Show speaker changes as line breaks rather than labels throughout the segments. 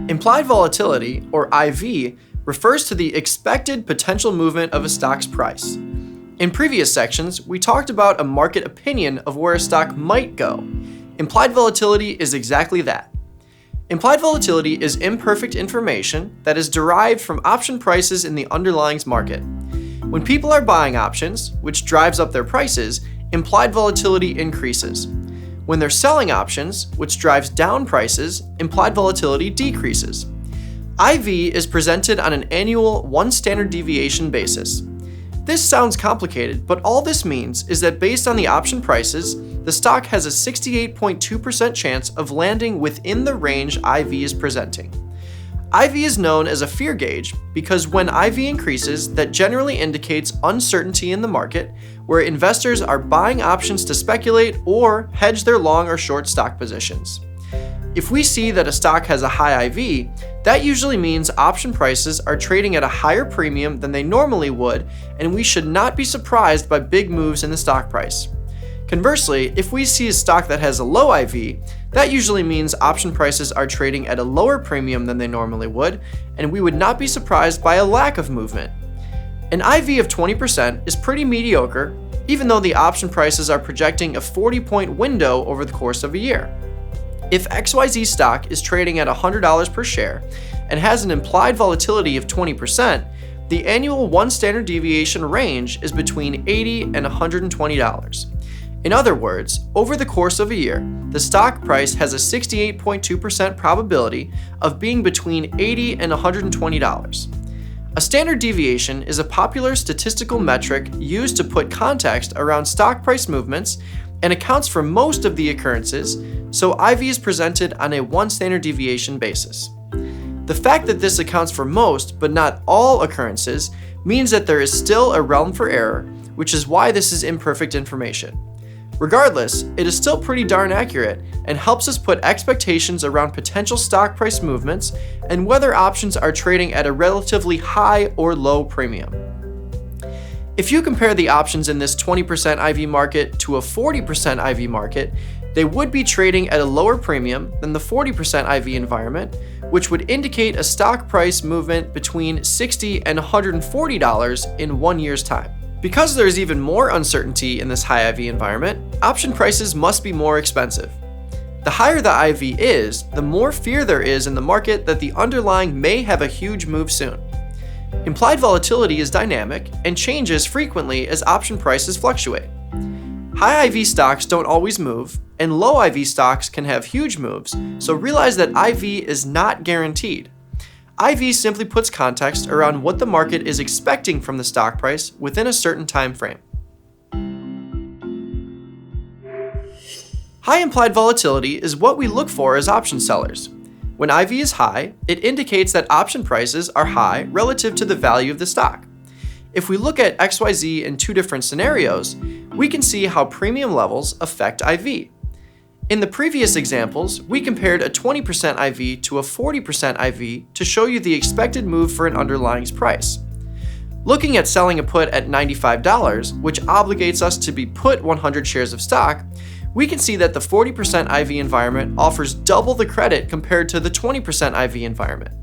Implied volatility, or IV, refers to the expected potential movement of a stock's price. In previous sections, we talked about a market opinion of where a stock might go. Implied volatility is exactly that. Implied volatility is imperfect information that is derived from option prices in the underlying market. When people are buying options, which drives up their prices, implied volatility increases. When they're selling options, which drives down prices, implied volatility decreases. IV is presented on an annual one standard deviation basis. This sounds complicated, but all this means is that based on the option prices, the stock has a 68.2% chance of landing within the range IV is presenting. IV is known as a fear gauge because when IV increases, that generally indicates uncertainty in the market, where investors are buying options to speculate or hedge their long or short stock positions. If we see that a stock has a high IV, that usually means option prices are trading at a higher premium than they normally would, and we should not be surprised by big moves in the stock price. Conversely, if we see a stock that has a low IV, that usually means option prices are trading at a lower premium than they normally would, and we would not be surprised by a lack of movement. An IV of 20% is pretty mediocre, even though the option prices are projecting a 40-point window over the course of a year. If XYZ stock is trading at $100 per share and has an implied volatility of 20%, the annual one standard deviation range is between $80 and $120. In other words, over the course of a year, the stock price has a 68.2% probability of being between $80 and $120. A standard deviation is a popular statistical metric used to put context around stock price movements and accounts for most of the occurrences, so IV is presented on a one standard deviation basis. The fact that this accounts for most, but not all occurrences, means that there is still a realm for error, which is why this is imperfect information. Regardless, it is still pretty darn accurate and helps us put expectations around potential stock price movements and whether options are trading at a relatively high or low premium. If you compare the options in this 20% IV market to a 40% IV market, they would be trading at a lower premium than the 40% IV environment, which would indicate a stock price movement between $60 and $140 in 1 year's time. Because there is even more uncertainty in this high IV environment, option prices must be more expensive. The higher the IV is, the more fear there is in the market that the underlying may have a huge move soon. Implied volatility is dynamic and changes frequently as option prices fluctuate. High IV stocks don't always move, and low IV stocks can have huge moves, so realize that IV is not guaranteed. IV simply puts context around what the market is expecting from the stock price within a certain time frame. High implied volatility is what we look for as option sellers. When IV is high, it indicates that option prices are high relative to the value of the stock. If we look at XYZ in two different scenarios, we can see how premium levels affect IV. In the previous examples, we compared a 20% IV to a 40% IV to show you the expected move for an underlying price. Looking at selling a put at $95, which obligates us to be put 100 shares of stock, we can see that the 40% IV environment offers double the credit compared to the 20% IV environment.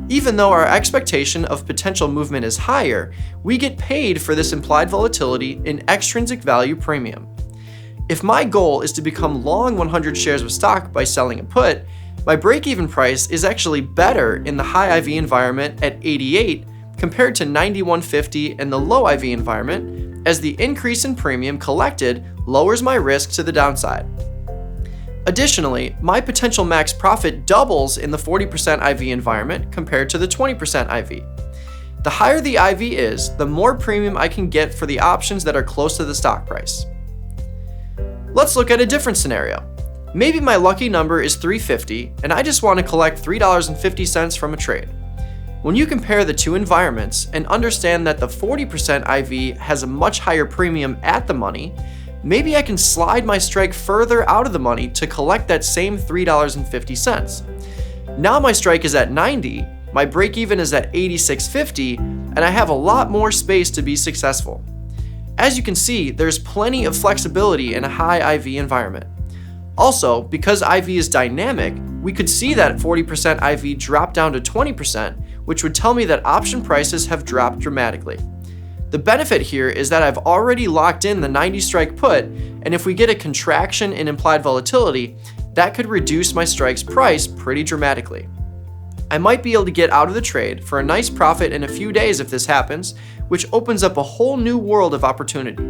Even though our expectation of potential movement is higher, we get paid for this implied volatility in extrinsic value premium. If my goal is to become long 100 shares of stock by selling a put, my break-even price is actually better in the high IV environment at 88 compared to 91.50 in the low IV environment, as the increase in premium collected lowers my risk to the downside. Additionally, my potential max profit doubles in the 40% IV environment compared to the 20% IV. The higher the IV is, the more premium I can get for the options that are close to the stock price. Let's look at a different scenario. Maybe my lucky number is 350 and I just want to collect $3.50 from a trade. When you compare the two environments and understand that the 40% IV has a much higher premium at the money, maybe I can slide my strike further out of the money to collect that same $3.50. Now my strike is at 90, my break even is at 86.50, and I have a lot more space to be successful. As you can see, there's plenty of flexibility in a high IV environment. Also, because IV is dynamic, we could see that 40% IV drop down to 20%, which would tell me that option prices have dropped dramatically. The benefit here is that I've already locked in the 90 strike put, and if we get a contraction in implied volatility, that could reduce my strike's price pretty dramatically. I might be able to get out of the trade for a nice profit in a few days if this happens, which opens up a whole new world of opportunity.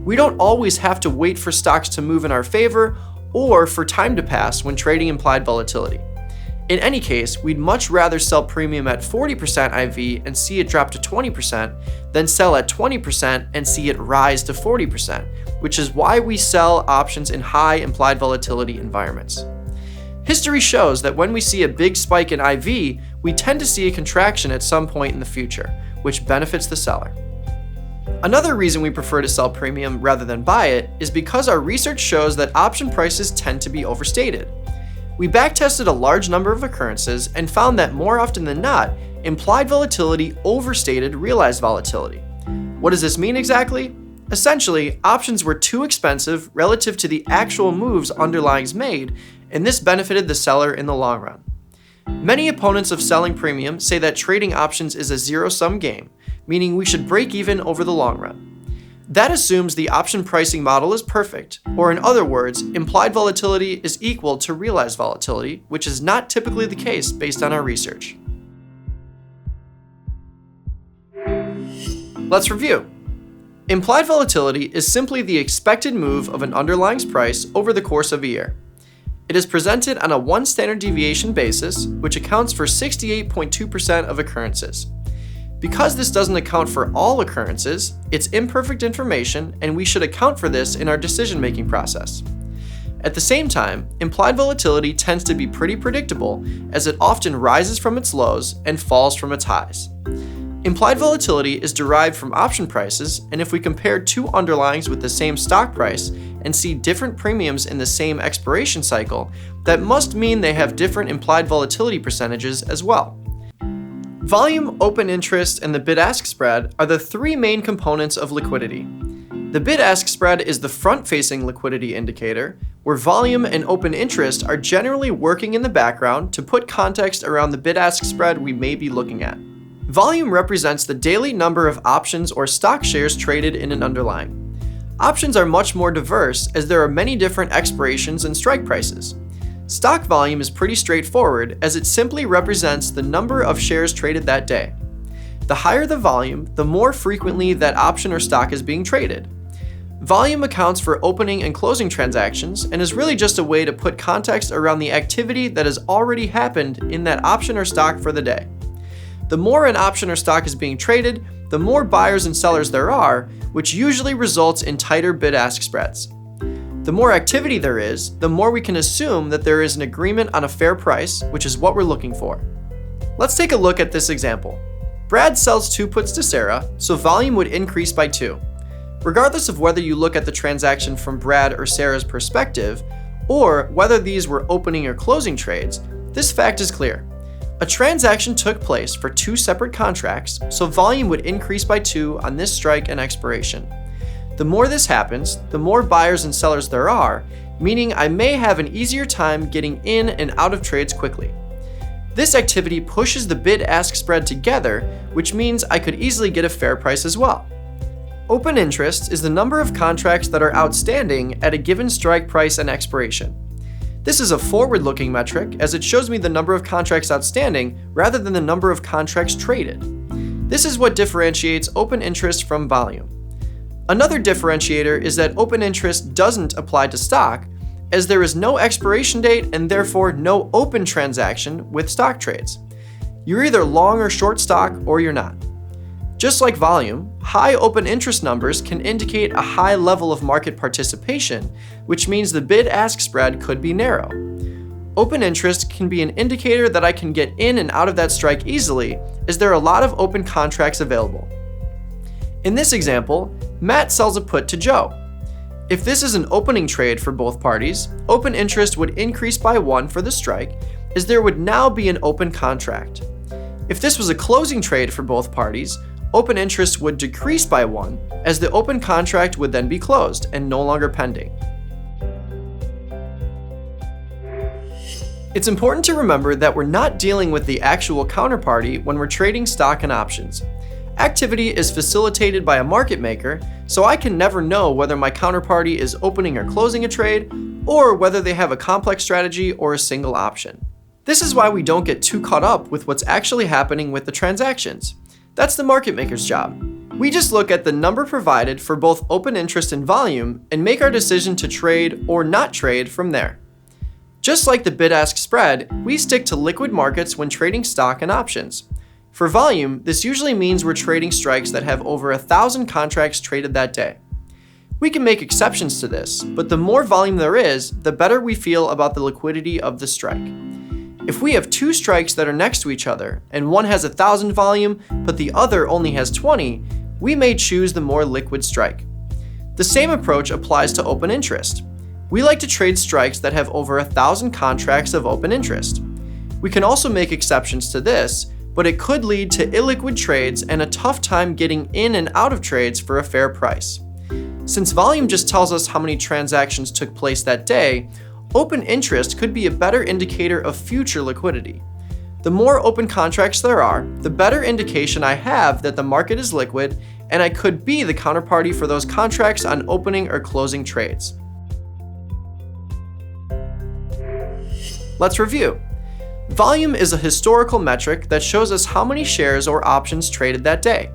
We don't always have to wait for stocks to move in our favor or for time to pass when trading implied volatility. In any case, we'd much rather sell premium at 40% IV and see it drop to 20% than sell at 20% and see it rise to 40%, which is why we sell options in high implied volatility environments. History shows that when we see a big spike in IV, we tend to see a contraction at some point in the future, which benefits the seller. Another reason we prefer to sell premium rather than buy it is because our research shows that option prices tend to be overstated. We backtested a large number of occurrences and found that more often than not, implied volatility overstated realized volatility. What does this mean exactly? Essentially, options were too expensive relative to the actual moves underlyings made, and this benefited the seller in the long run. Many opponents of selling premium say that trading options is a zero-sum game, meaning we should break even over the long run. That assumes the option pricing model is perfect, or in other words, implied volatility is equal to realized volatility, which is not typically the case based on our research. Let's review. Implied volatility is simply the expected move of an underlying's price over the course of a year. It is presented on a one standard deviation basis, which accounts for 68.2% of occurrences. Because this doesn't account for all occurrences, it's imperfect information, and we should account for this in our decision-making process. At the same time, implied volatility tends to be pretty predictable, as it often rises from its lows and falls from its highs. Implied volatility is derived from option prices, and if we compare two underlyings with the same stock price and see different premiums in the same expiration cycle, that must mean they have different implied volatility percentages as well. Volume, open interest, and the bid-ask spread are the three main components of liquidity. The bid-ask spread is the front-facing liquidity indicator, where volume and open interest are generally working in the background to put context around the bid-ask spread we may be looking at. Volume represents the daily number of options or stock shares traded in an underlying. Options are much more diverse as there are many different expirations and strike prices. Stock volume is pretty straightforward as it simply represents the number of shares traded that day. The higher the volume, the more frequently that option or stock is being traded. Volume accounts for opening and closing transactions and is really just a way to put context around the activity that has already happened in that option or stock for the day. The more an option or stock is being traded, the more buyers and sellers there are, which usually results in tighter bid-ask spreads. The more activity there is, the more we can assume that there is an agreement on a fair price, which is what we're looking for. Let's take a look at this example. Brad sells 2 puts to Sarah, so volume would increase by 2. Regardless of whether you look at the transaction from Brad or Sarah's perspective, or whether these were opening or closing trades, this fact is clear. A transaction took place for 2 separate contracts, so volume would increase by 2 on this strike and expiration. The more this happens, the more buyers and sellers there are, meaning I may have an easier time getting in and out of trades quickly. This activity pushes the bid-ask spread together, which means I could easily get a fair price as well. Open interest is the number of contracts that are outstanding at a given strike price and expiration. This is a forward-looking metric as it shows me the number of contracts outstanding rather than the number of contracts traded. This is what differentiates open interest from volume. Another differentiator is that open interest doesn't apply to stock, as there is no expiration date and therefore no open transaction with stock trades. You're either long or short stock or you're not. Just like volume, high open interest numbers can indicate a high level of market participation, which means the bid-ask spread could be narrow. Open interest can be an indicator that I can get in and out of that strike easily, as there are a lot of open contracts available. In this example, Matt sells a put to Joe. If this is an opening trade for both parties, open interest would increase by 1 for the strike, as there would now be an open contract. If this was a closing trade for both parties, open interest would decrease by 1, as the open contract would then be closed and no longer pending. It's important to remember that we're not dealing with the actual counterparty when we're trading stock and options. Activity is facilitated by a market maker, so I can never know whether my counterparty is opening or closing a trade, or whether they have a complex strategy or a single option. This is why we don't get too caught up with what's actually happening with the transactions. That's the market maker's job. We just look at the number provided for both open interest and volume and make our decision to trade or not trade from there. Just like the bid-ask spread, we stick to liquid markets when trading stock and options. For volume, this usually means we're trading strikes that have over 1,000 contracts traded that day. We can make exceptions to this, but the more volume there is, the better we feel about the liquidity of the strike. If we have two strikes that are next to each other, and one has 1,000 volume, but the other only has 20, we may choose the more liquid strike. The same approach applies to open interest. We like to trade strikes that have over 1,000 contracts of open interest. We can also make exceptions to this, but it could lead to illiquid trades and a tough time getting in and out of trades for a fair price. Since volume just tells us how many transactions took place that day, open interest could be a better indicator of future liquidity. The more open contracts there are, the better indication I have that the market is liquid and I could be the counterparty for those contracts on opening or closing trades. Let's review. Volume is a historical metric that shows us how many shares or options traded that day.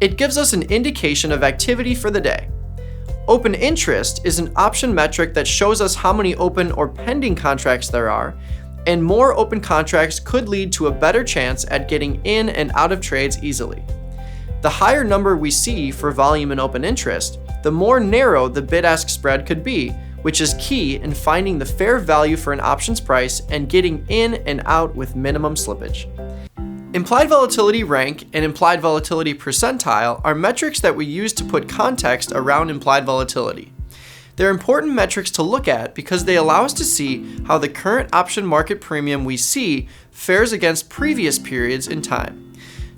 It gives us an indication of activity for the day. Open interest is an option metric that shows us how many open or pending contracts there are, and more open contracts could lead to a better chance at getting in and out of trades easily. The higher number we see for volume and open interest, the more narrow the bid-ask spread could be, which is key in finding the fair value for an options price and getting in and out with minimum slippage. Implied volatility rank and implied volatility percentile are metrics that we use to put context around implied volatility. They're important metrics to look at because they allow us to see how the current option market premium we see fares against previous periods in time.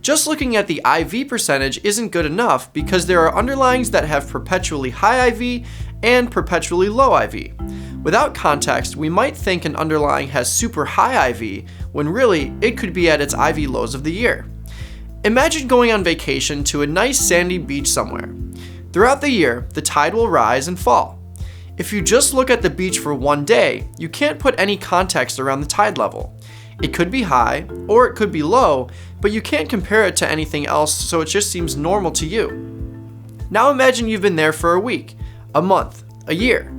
Just looking at the IV percentage isn't good enough because there are underlyings that have perpetually high IV and perpetually low IV. Without context, we might think an underlying has super high IV when really it could be at its IV lows of the year. Imagine going on vacation to a nice sandy beach somewhere. Throughout the year, the tide will rise and fall. If you just look at the beach for one day, you can't put any context around the tide level. It could be high or it could be low, but you can't compare it to anything else, so it just seems normal to you. Now imagine you've been there for a week, a month, a year.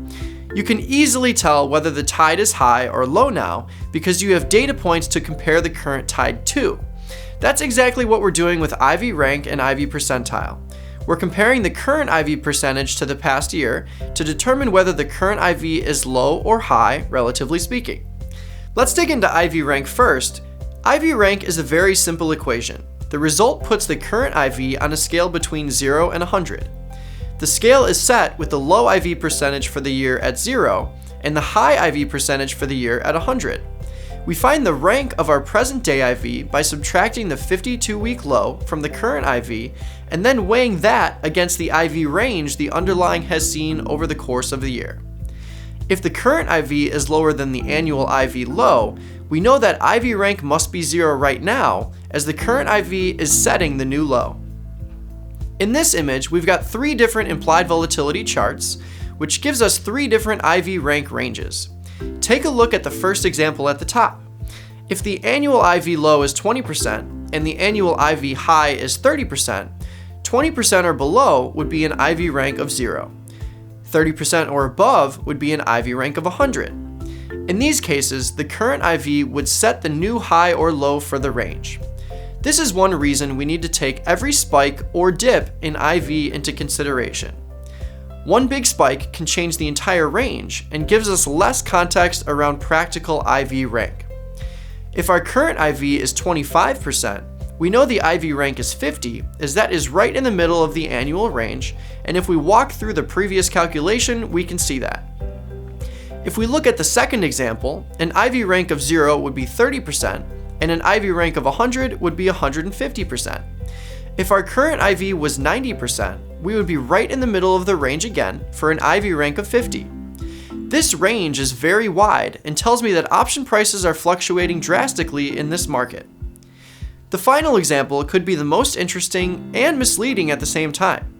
You can easily tell whether the tide is high or low now because you have data points to compare the current tide to. That's exactly what we're doing with IV rank and IV percentile. We're comparing the current IV percentage to the past year to determine whether the current IV is low or high, relatively speaking. Let's dig into IV rank first. IV rank is a very simple equation. The result puts the current IV on a scale between 0 and 100. The scale is set with the low IV percentage for the year at 0 and the high IV percentage for the year at 100. We find the rank of our present day IV by subtracting the 52-week low from the current IV and then weighing that against the IV range the underlying has seen over the course of the year. If the current IV is lower than the annual IV low, we know that IV rank must be 0 right now, as the current IV is setting the new low. In this image, we've got 3 different implied volatility charts, which gives us 3 different IV rank ranges. Take a look at the first example at the top. If the annual IV low is 20% and the annual IV high is 30%, 20% or below would be an IV rank of 0. 30% or above would be an IV rank of 100. In these cases, the current IV would set the new high or low for the range. This is one reason we need to take every spike or dip in IV into consideration. One big spike can change the entire range and gives us less context around practical IV rank. If our current IV is 25%, we know the IV rank is 50, as that is right in the middle of the annual range, and if we walk through the previous calculation, we can see that. If we look at the second example, an IV rank of 0 would be 30%, and an IV rank of 100 would be 150%. If our current IV was 90%, we would be right in the middle of the range again for an IV rank of 50. This range is very wide and tells me that option prices are fluctuating drastically in this market. The final example could be the most interesting and misleading at the same time.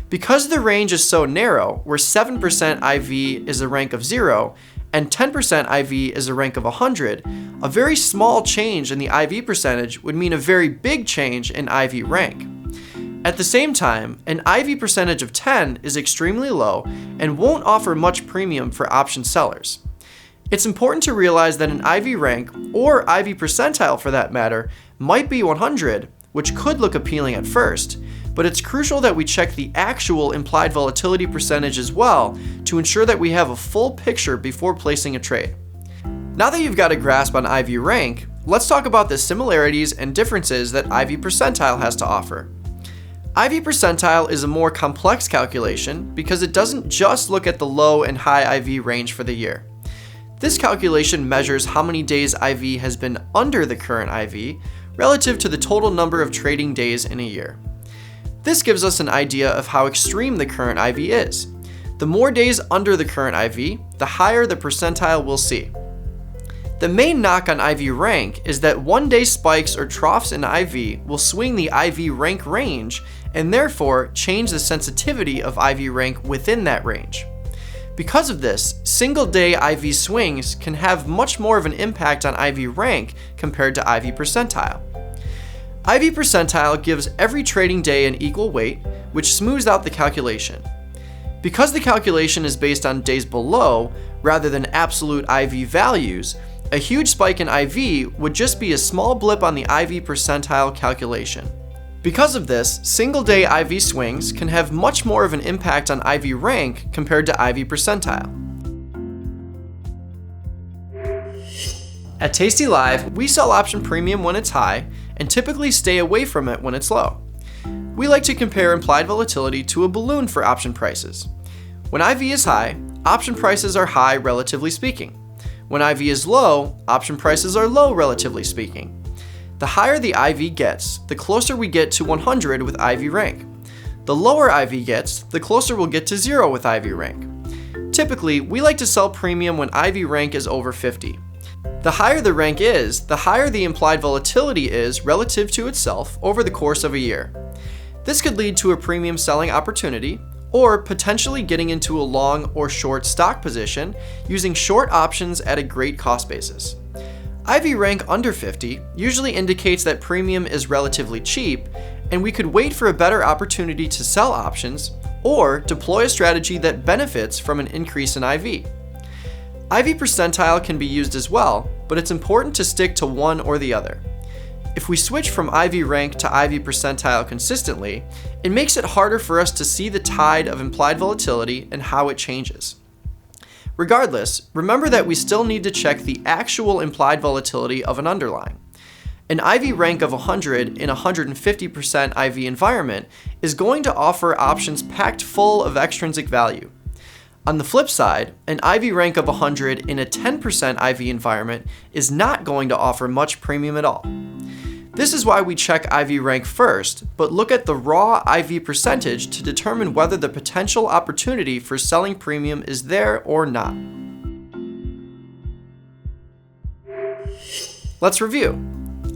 Because the range is so narrow, where 7% IV is a rank of 0 and 10% IV is a rank of 100, a very small change in the IV percentage would mean a very big change in IV rank. At the same time, an IV percentage of 10 is extremely low and won't offer much premium for option sellers. It's important to realize that an IV rank, or IV percentile for that matter, might be 100, which could look appealing at first, but it's crucial that we check the actual implied volatility percentage as well to ensure that we have a full picture before placing a trade. Now that you've got a grasp on IV rank, let's talk about the similarities and differences that IV percentile has to offer. IV percentile is a more complex calculation because it doesn't just look at the low and high IV range for the year. This calculation measures how many days IV has been under the current IV relative to the total number of trading days in a year. This gives us an idea of how extreme the current IV is. The more days under the current IV, the higher the percentile we'll see. The main knock on IV rank is that one-day spikes or troughs in IV will swing the IV rank range and therefore change the sensitivity of IV rank within that range. Because of this, single-day IV swings can have much more of an impact on IV rank compared to IV percentile. IV percentile gives every trading day an equal weight, which smooths out the calculation. Because the calculation is based on days below rather than absolute IV values, a huge spike in IV would just be a small blip on the IV percentile calculation. Because of this, single-day IV swings can have much more of an impact on IV rank compared to IV percentile. At tastylive, we sell option premium when it's high and typically stay away from it when it's low. We like to compare implied volatility to a balloon for option prices. When IV is high, option prices are high relatively speaking. When IV is low, option prices are low relatively speaking. The higher the IV gets, the closer we get to 100 with IV rank. The lower IV gets, the closer we'll get to 0 with IV rank. Typically, we like to sell premium when IV rank is over 50. The higher the rank is, the higher the implied volatility is relative to itself over the course of a year. This could lead to a premium selling opportunity, or potentially getting into a long or short stock position using short options at a great cost basis. IV rank under 50 usually indicates that premium is relatively cheap, and we could wait for a better opportunity to sell options or deploy a strategy that benefits from an increase in IV. IV percentile can be used as well, but it's important to stick to one or the other. If we switch from IV rank to IV percentile consistently, it makes it harder for us to see the tide of implied volatility and how it changes. Regardless, remember that we still need to check the actual implied volatility of an underlying. An IV rank of 100 in a 150% IV environment is going to offer options packed full of extrinsic value. On the flip side, an IV rank of 100 in a 10% IV environment is not going to offer much premium at all. This is why we check IV rank first, but look at the raw IV percentage to determine whether the potential opportunity for selling premium is there or not. Let's review.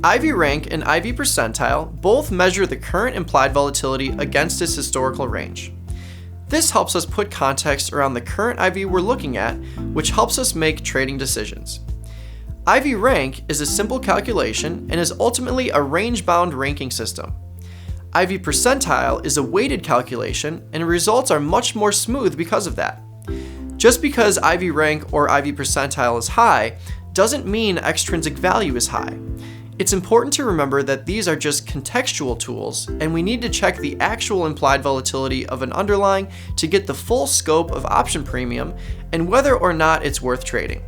IV rank and IV percentile both measure the current implied volatility against its historical range. This helps us put context around the current IV we're looking at, which helps us make trading decisions. IV rank is a simple calculation and is ultimately a range-bound ranking system. IV percentile is a weighted calculation, and results are much more smooth because of that. Just because IV rank or IV percentile is high doesn't mean extrinsic value is high. It's important to remember that these are just contextual tools, and we need to check the actual implied volatility of an underlying to get the full scope of option premium and whether or not it's worth trading.